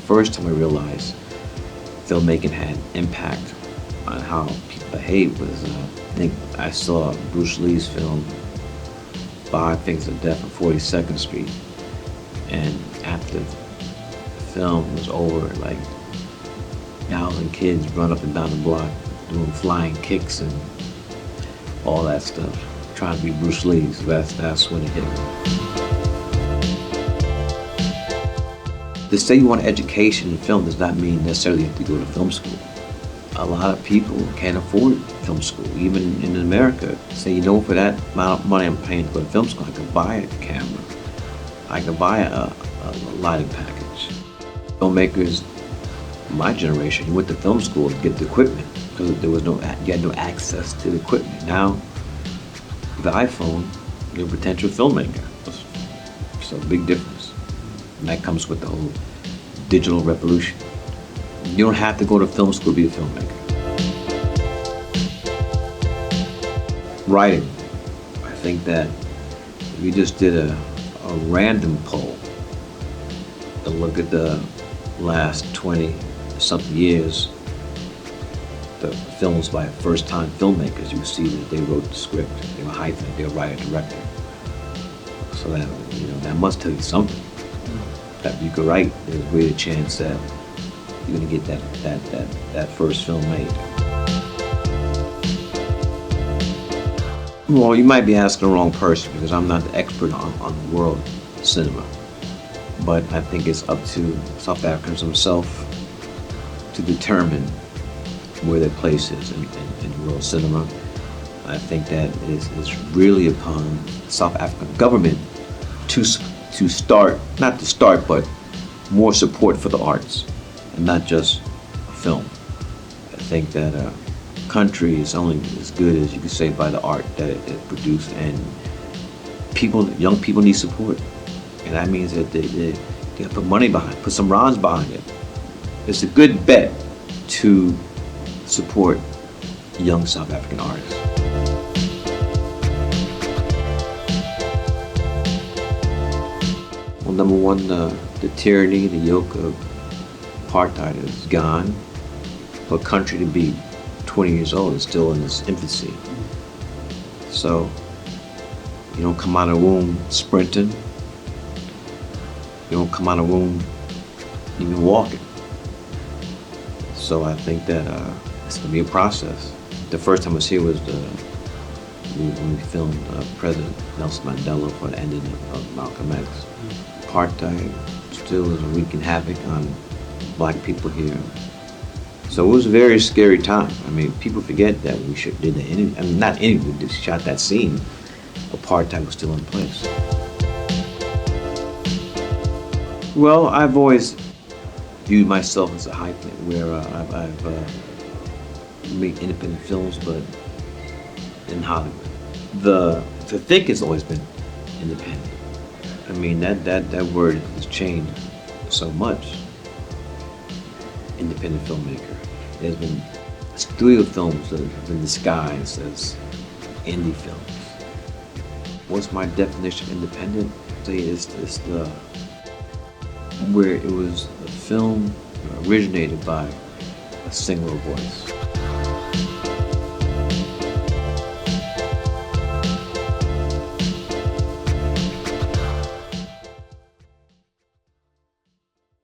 first time I realized filmmaking had impact on how people behave was, I think I saw Bruce Lee's film, 5 Things of Death on 42nd Street. And after the film was over, like 1,000 kids run up and down the block doing flying kicks and all that stuff, trying to be Bruce Lee. So that's when it hit me. To say you want an education in film does not mean necessarily you have to go to film school. A lot of people can't afford film school, even in America. Say, you know, for that amount of money I'm paying to go to film school, I could buy a camera. I could buy a lighting package. Filmmakers, my generation, you went to film school to get the equipment because you had no access to the equipment. Now, with the iPhone, you're a potential filmmaker. So big difference. And that comes with the whole digital revolution. You don't have to go to film school to be a filmmaker. Writing. I think that if you just did a random poll to look at the last 20-something years, the films by first-time filmmakers, you see that they wrote the script, they were hyphen, they were writer-director. So that, you know, that must tell you something. That you could write, there's a greater chance that you're gonna get that first film made. Well, you might be asking the wrong person because I'm not the expert on world cinema. But I think it's up to South Africans themselves to determine where their place is in world cinema. I think that is really upon the South African government to start, not to start, but more support for the arts and not just a film. I think that a country is only as good as you can say by the art that it produced, and young people need support. And that means that they put money behind it, put some rounds behind it. It's a good bet to support young South African artists. Well, number one, the tyranny, the yoke of apartheid is gone. For a country to be 20 years old is still in its infancy. So you don't come out of the womb sprinting. You don't come out of the womb even walking. So I think that it's going to be a process. The first time I was here was when we filmed President Nelson Mandela for the ending of Malcolm X. Apartheid still is wreaking havoc on black people here. So it was a very scary time. I mean, people forget that we did the interview. I mean, not interview, we just shot that scene. Apartheid was still in place. Well, I've always viewed myself as a hyphen, where I've made independent films, but in Hollywood. To think has always been independent. I mean, that word has changed so much. Independent filmmaker. There's been studio films that have been disguised as indie films. What's my definition of independent? It's where it was a film originated by a single voice.